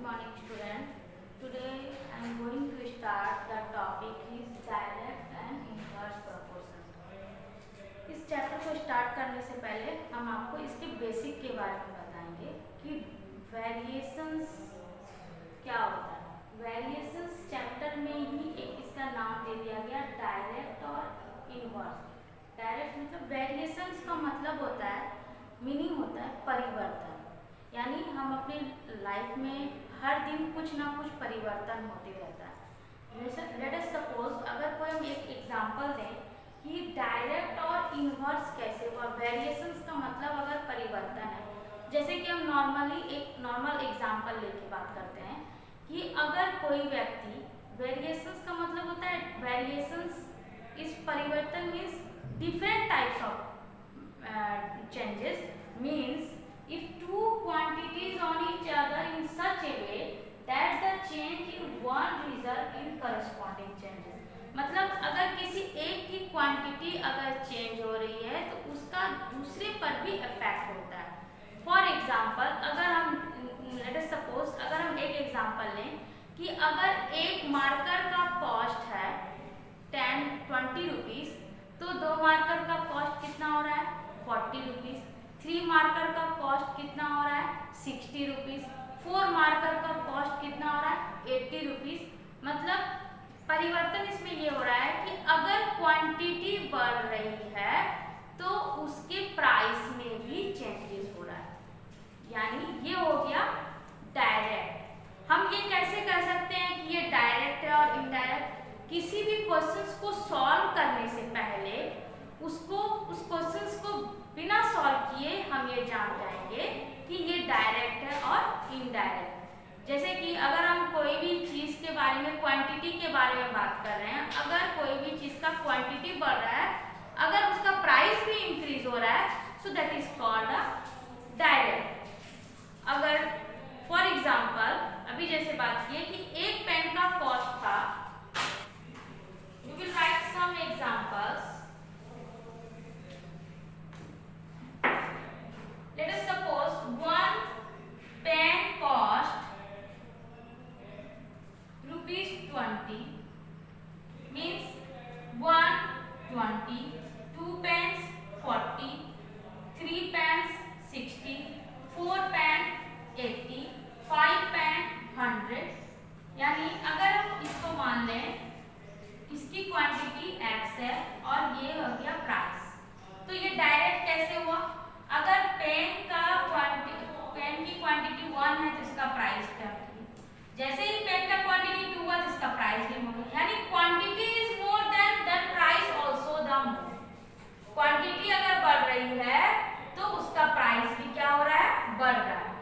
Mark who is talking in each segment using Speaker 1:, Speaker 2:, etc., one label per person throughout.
Speaker 1: morning student. Today I am going to start the topic is direct and inverse proportion. इस chapter को start करने से पहले हम आपको इसके बेसिक के बारे में बताएंगे कि वेरिएशंस क्या होता है। वेरिएशंस चैप्टर में ही एक इसका नाम दे दिया गया डायरेक्ट और इनवर्स। डायरेक्ट मतलब वेरिएशंस का मतलब होता है, मीनिंग होता है परिवर्तन, यानी हम अपनी लाइफ में हर दिन कुछ ना कुछ परिवर्तन होते रहता है। लेट अस सपोज अगर कोई हम एक एग्जांपल दें कि डायरेक्ट और इनवर्स कैसे हुआ। वेरिएशंस का मतलब अगर परिवर्तन है, जैसे कि हम नॉर्मली एक नॉर्मल एग्जांपल लेके बात करते हैं कि अगर कोई व्यक्ति, वेरिएशंस का मतलब होता है वेरिएशंस इस परिवर्तन means different types of changes, means if two quantities on each other in such a way that the change in one result in corresponding changes। मतलब अगर किसी एक की क्वांटिटी अगर चेंज हो रही है तो उसका दूसरे पर भी इफेक्ट होता है। फॉर एग्जांपल अगर हम लेट अस सपोज अगर हम एक एग्जांपल लें कि अगर एक मार्कर का कॉस्ट है 20 रुपीज, तो दो मार्कर का कॉस्ट कितना हो रहा है 40 रुपीज। 3 मार्कर का कॉस्ट कितना हो रहा है 60 रुपीज। 4 मार्कर का कॉस्ट कितना हो रहा है 80 रुपीज। मतलब परिवर्तन इसमें ये हो रहा है कि अगर क्वांटिटी बढ़ रही है तो उसके प्राइस में भी चेंजेस हो रहा है, यानी ये हो गया डायरेक्ट। हम ये कैसे कर सकते हैं कि ये डायरेक्ट है और इनडायरेक्ट। किसी भी क्वेश्चंस को सॉल्व करने से पहले उस क्वेश्चंस को बिना सॉल्व किए हम ये जान जाएंगे कि ये डायरेक्ट है और इनडायरेक्ट। जैसे कि अगर हम कोई भी चीज के बारे में, क्वांटिटी के बारे में बात कर रहे हैं, अगर कोई भी चीज का क्वांटिटी बढ़ रहा है, अगर उसका प्राइस भी इंक्रीज हो रहा है, so that is called a direct. अगर फॉर एग्जांपल अभी जैसे बात की है कि एक पेन का कॉस्ट था, you will write some examples. Let us suppose one pen cost ₹20, means 120, 2 pens 40, 3 pens 60, 4 pen 80, 5 pen 100। यानी अगर हम इसको मान लें, इसकी क्वांटिटी x है और ये हो गया प्राइस, तो ये डायरेक्ट कैसे हुआ। अगर पेन की क्वांटिटी 1 है तो इसका प्राइस क्या है, जैसे ही पेन का क्वांटिटी 2 हुआ तो इसका प्राइस भी हो गया, यानी quantity is more than price also the more. Quantity अगर बढ़ रही है तो उसका प्राइस भी क्या हो रहा है, बढ़ रहा है।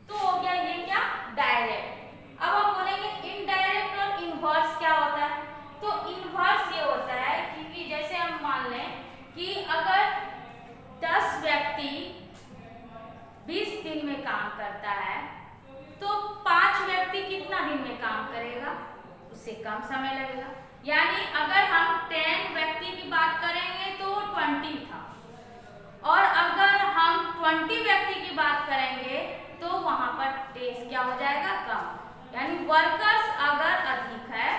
Speaker 1: तो हो गया ये क्या, डायरेक्ट। अब हम बोलेंगे इनडायरेक्ट और इनवर्स क्या होता है। तो इनवर्स ये होता है कि जैसे हम मान लें कि अगर 10 व्यक्ति 20 दिन में काम करता है तो 5 व्यक्ति कितना दिन में काम करेगा, उससे कम समय लगेगा। यानी अगर हम 10 व्यक्ति की बात करेंगे तो 20 था, और अगर हम 20 व्यक्ति की बात करेंगे तो वहां पर डेज क्या हो जाएगा, कम। यानी वर्कर्स अगर अधिक है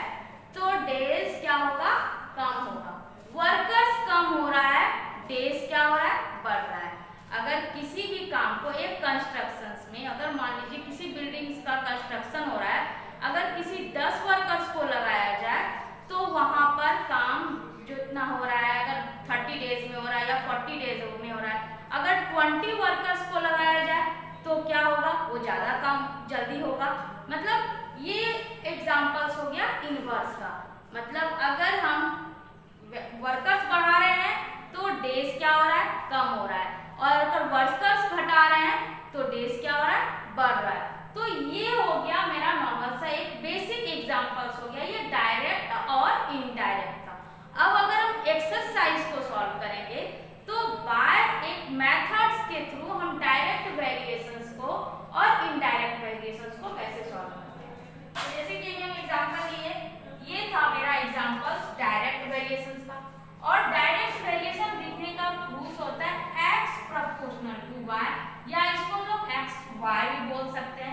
Speaker 1: तो डेज क्या होगा, कम होगा। वर्कर्स कम हो रहा है, डेज क्या हो रहा है, बढ़ रहा है। अगर किसी भी काम को एक कंस्ट्रक्शंस में, अगर मान लीजिए किसी बिल्डिंग्स का कंस्ट्रक्शन हो रहा है, अगर किसी 10 वर्कर्स को लगाया जाए तो वहां पर काम जितना हो रहा है, अगर 30 डेज में हो रहा है या 40 डेज में हो रहा है, अगर 20 वर्कर्स को लगाया जाए तो क्या होगा, वो ज्यादा काम जल्दी होगा। मतलब ये एग्जाम्पल्स हो गया इनवर्स का। मतलब अगर हम वर्कर्स बढ़ा रहे हैं तो डेज क्या हो रहा है, कम हो रहा है, और अगर वर्कर्स घटा रहे हैं तो डेज क्या हो रहा है, बढ़ रहा है। तो ये हो गया मेरा नॉर्मल सा एक बेसिक एग्जांपल्स हो गया ये डायरेक्ट और इनडायरेक्ट का। अब अगर हम एक्सरसाइज को सॉल्व करेंगे तो बाय एक मेथड्स के थ्रू हम डायरेक्ट वेरिएशंस को और इनडायरेक्ट वेरिएशंस को कैसे सॉल्व करते हैं। तो जैसे कि हम एग्जांपल लिए, ये था मेरा एग्जांपल्स डायरेक्ट वेरिएशंस का। और डायरेक्ट वेरिएशन लिखने का प्रूफ होता है x प्रोपोर्शनल टू y, या इसको हम लोग x y भी बोल सकते हैं।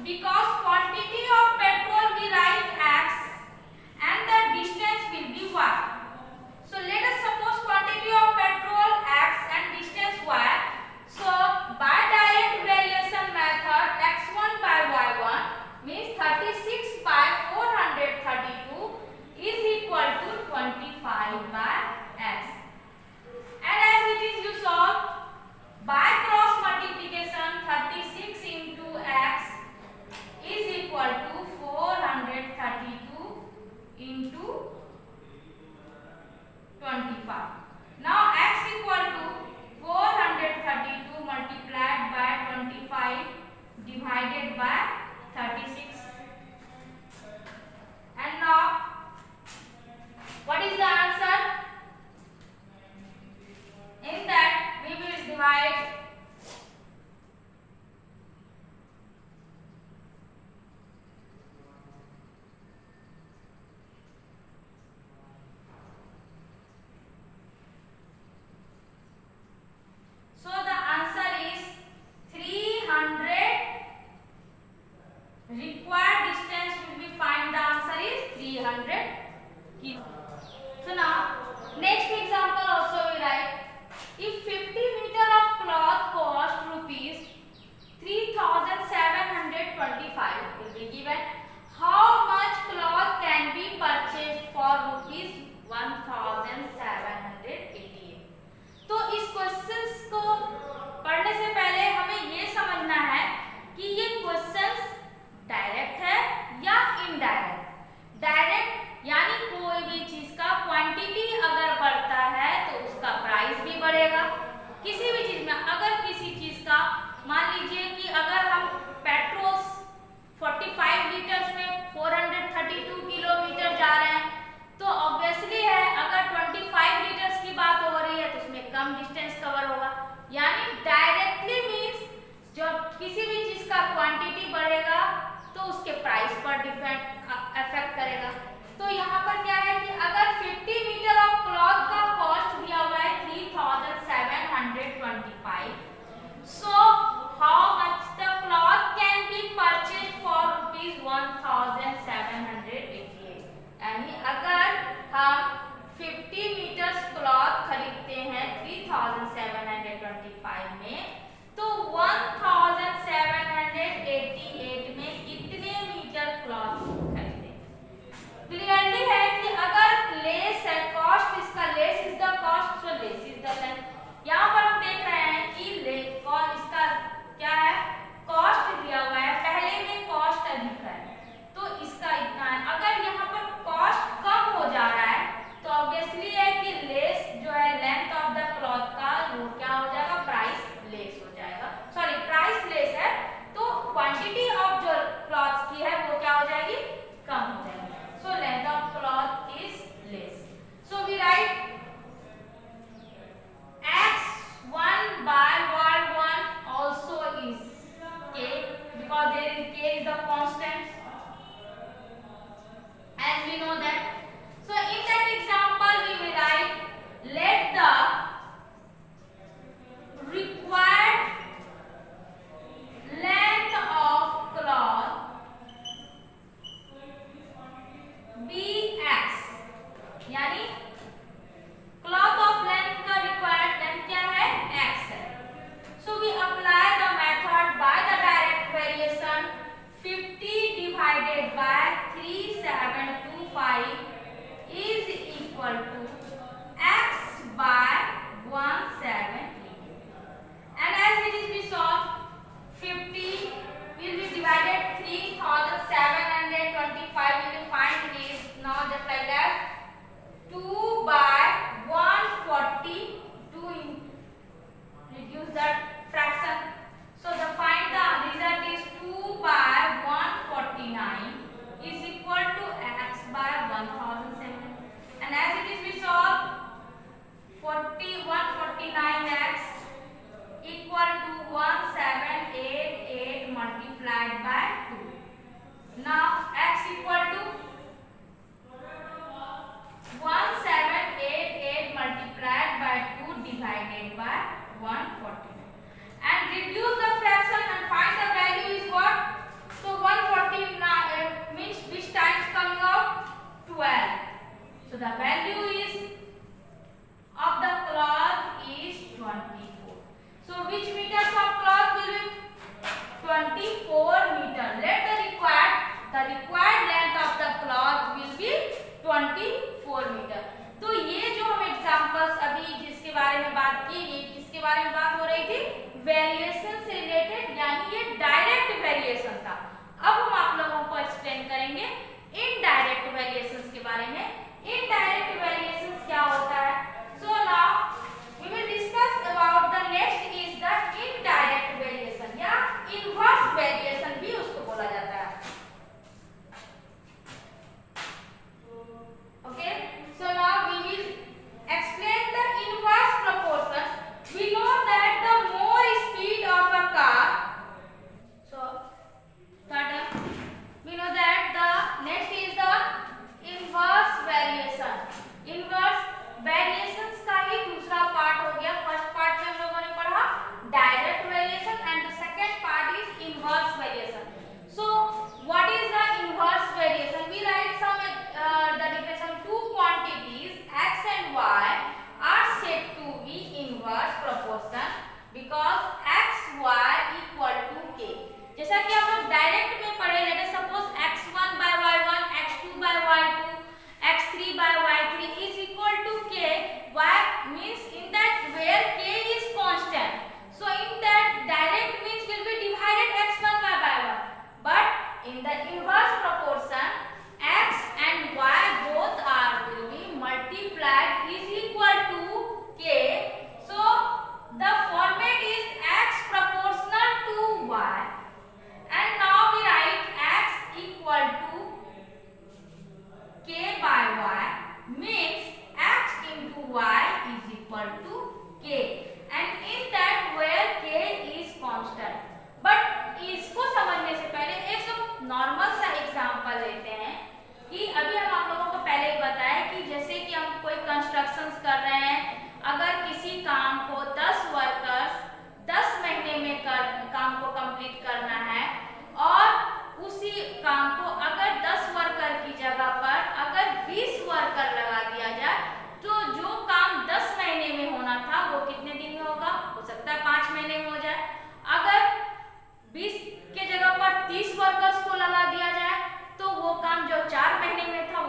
Speaker 1: because quantity of petrol we write x and the distance will be y. So let us suppose quantity of petrol x and distance y. So by direct variation method, x1 by y1 means 36 by 432 is equal to 25 by x. And as it is you solve by cross multiplication, 36 into x is equal to 432 into 25. Now x equal to 432 multiplied by 25 divided by 36. And now what is the answer? In that we will divide so the answer is 300. Required distance will be find. The answer is 300 km. So now next example also we write, if 50 meter of cloth cost rupees 3,725 will be given, how much cloth can be purchased for rupees 1,788? तो इस questions को पढ़ने से पहले हमें ये समझना है कि ये क्वेश्चंस डायरेक्ट है या इनडायरेक्ट। डायरेक्ट यानी कोई भी चीज का क्वांटिटी अगर बढ़ता है तो उसका प्राइस भी बढ़ेगा। किसी भी चीज में अगर किसी चीज का मान लीजिए कि अगर हम पेट्रोल 45 लीटर्स में 432 किलोमीटर जा रहे हैं तो ऑब्वियसली है अगर 25 लीटर्स की बात हो रही है तो उसमें कम डिस्टेंस कवर होगा। यानी डायरेक्टली मींस जब किसी भी चीज का क्वांटिटी बढ़ेगा तो उसके प्राइस पर डिपेंड अफेक्ट करेगा। तो यहाँ पर क्या है कि अगर 50 मीटर ऑफ क्लॉथ का कॉस्ट दिया हुआ है 3,725, so how much the cloth can be purchased for rupees 1,788? यानी अगर हम 50 मीटर्स क्लॉथ खरीदते हैं 3,725 में तो 1,788 में कितने मीटर क्लॉथ खरीदेंगे? क्लियरली है कि अगर लेस है कॉस्ट, इसका less is the cost, so less is the less. यहाँ पर हम देख रहे हैं कि इसका क्या है, कॉस्ट दिया हुआ है, पहले में कॉस्ट अधिक है तो इसका इतना है। अगर यहाँ पर कॉस्ट कम हो जा रहा है तो ऑब्वियसली है कि लेस जो है लेंथ ऑफ द क्लॉथ का वो क्या हो जाएगा, प्राइस लेस हो जाएगा। सॉरी प्राइस लेस है तो क्वांटिटी ऑफ जो क्लॉथ की है वो क्या हो जाएगी, कम हो जाएगी। So length of cloth is less. So we write x1 by y1 also is k because there is k is the constant as we know that. So in that example we will write, let the required length of cloth be x, यानी cloth of length का required length क्या है, x है। So we apply the method by the direct variation, 50 divided by 3725 is equal to x by 170. And as it is we solve, 50 will be divided 3,725 will be find is now just like that, 2 by 140 to reduce that fraction. So the find the result is 2 by 149 is equal to x by 1,007. And as it is we solve, 149x equal to 1788 multiplied by 2. Now x equal to 1788 multiplied by 2 divided by 149. And reduce the fraction and find the value is what? So 24 meter. Let the required length of the cloth will be 24 meter. तो ये जो हम examples अभी जिसके बारे में बात की, ये किसके बारे में बात हो रही थी? वेरिएशन से रिलेटेड, यानी ये डायरेक्ट वेरिएशन था। अब हम आप लोगों को एक्सप्लेन करेंगे इनडायरेक्ट वेरिएशंस के बारे में। इनडायरेक्ट वेरिएशंस क्या होता है? So now we will discuss about the next is the indirect variation या इनवर्स वेरिएशन भी उसको बोला जाता है। Okay, so now we will explain the inverse proportion. We know that the more speed of a car, so third we know that the next is the inverse variation. Inverse variations का ही दूसरा part हो गया। First part में हम लोगों ने पढ़ा direct variation and the second part is inverse variation. So what is the inverse variation? We write some the definition. Two quantities x and y are said to be inverse proportion because x y equal to k. जैसा कि आप लोग direct में पढ़े, let us suppose x1 by y1, x2 by y2, x3 by y3 is equal to k. y means in that where k is constant. So in that direct means will be divided x1 by y1. But in the inverse proportion, x and y both are will be multiplied is equal to k. So the format is x proportional to y. And now we write x equal to k by y means x into y is equal to k. And in that where k is constant. But इसको समझने से पहले एक normal सा example लेते हैं कि अभी हम आप लोगों को पहले ही बताया कि जैसे कि हम कोई कंस्ट्रक्शंस कर रहे हैं, अगर किसी काम को 10 वर्कर्स 10 महीने में काम को कंप्लीट करना है और उसी काम को अगर 10 वर्कर की जगह पर अगर 20 वर्कर लगा दिया जाए तो जो काम 10 महीने में होना था वो कितने दिन में होगा? हो सकता है 5 महीने में हो जाए। अगर 20 के जगह पर 30 वर्कर्स को लगा दिया जाए तो वो काम जो 4 महीने में था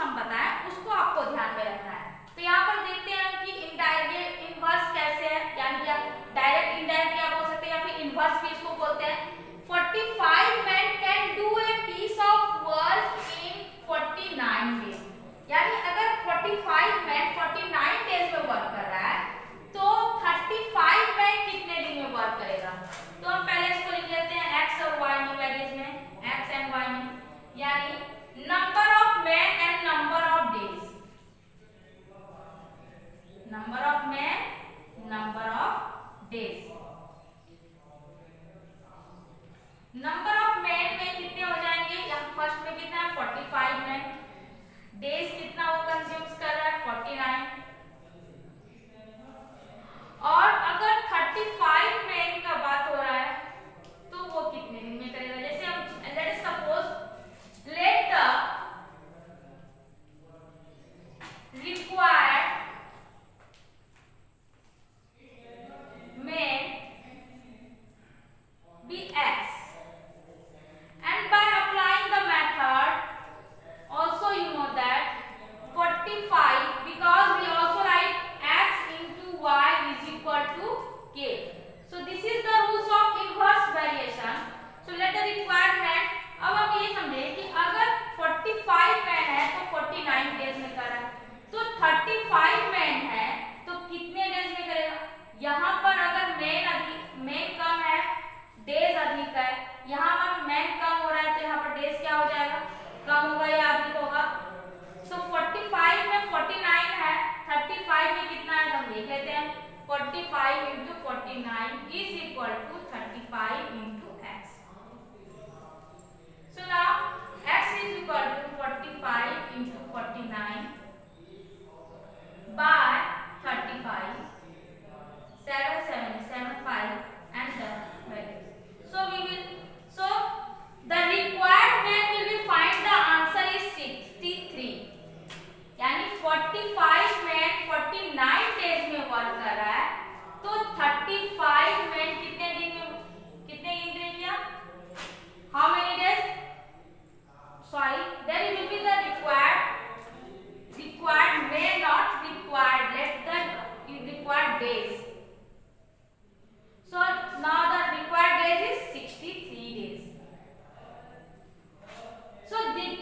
Speaker 1: हम बताएं उसको आपको ध्यान में रखना है। तो यहाँ पर देखते हैं कि इनडायरेक्ट इनवर्स कैसे है, यानी या डायरेक्ट इनडायरेक्ट क्या बोल सकते हैं या फिर इनवर्स भी इसको बोलते हैं। 45 men can do a piece of work in 49 days, यानी अगर 45 men 49 डेज में वर्क कर रहा है तो 35 men कितने दिन में वर्क करेगा। तो हम पहले इसको लिख लेते हैं x और y में, वैल्यूज में x एंड y में, यानी number of men and number of days, number of men number of days. Number of men में कितने हो जाएंगे, यहाँ फर्स्ट में कितना है 45 men, डेज कितना वो कंज्यूम्स कर रहा है 49, और अगर 35 men का बात हो रहा है तो वो कितने दिन में करेगा। जैसे हम let suppose let the required men be x, and by applying the method also you know that 45, because we also write x into y is equal to k. So this is the rules of inverse variation. So let the requirement, अब हम ये समझे कि अगर 45 man है तो 49 days में कर रहा है, तो 35 मैन है तो कितने डेज में करेगा। यहाँ पर अगर मैन कम है डेज अधिक है, यहाँ पर मैन कम हो रहा है तो यहाँ पर डेज क्या हो जाएगा, कम होगा या अधिक होगा। So 45 में 49 है, 35 में कितना है हम देख लेते हैं, 45 into 49 is equal to 35 into x. So now x is equal to 45 into 49 by 35, 7 7 7 5 and the value. So the required man will be find the answer is 63, यानी 45 मैन 49 डेज में वर्क कर रहा है तो 35 मैन कितने दिन में, कितने दिन किया, how many days, sorry there will be the required may not required, let the required days. So now the required days is 63 days. So this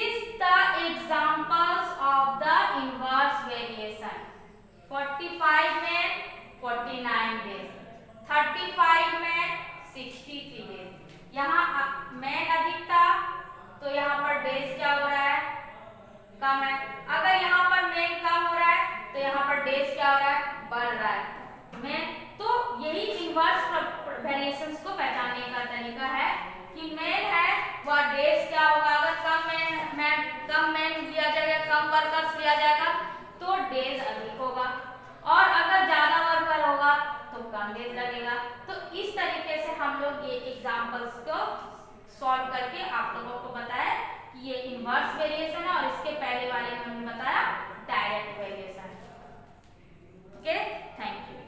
Speaker 1: is the examples of the inverse variation. 45 men 49 days, 35 men 63 days. यहाँ man अधिक था तो यहाँ पर days क्या हो रहा है, कम है। अगर यहाँ पर मैन कम हो रहा है तो यहाँ पर डेज क्या हो रहा है, बढ़ रहा है। मैन तो यही इनवर्स वेरिएशंस को पहचानने का तरीका है कि मैन है वह डेज क्या होगा, अगर कम मैन लिया जाएगा, कम वर्कर्स लिया जाएगा तो डेज अधिक होगा, और अगर ज्यादा वर्कर होगा तो कम डेज लगेगा। तो इस तरीके से हम लोग ये एग्जांपल्स को सॉल्व करके आप लोगों को बताया कि ये इनवर्स वेरिएशन है, और इसके पहले वाले में हमने बताया direct variation. Okay, thank you.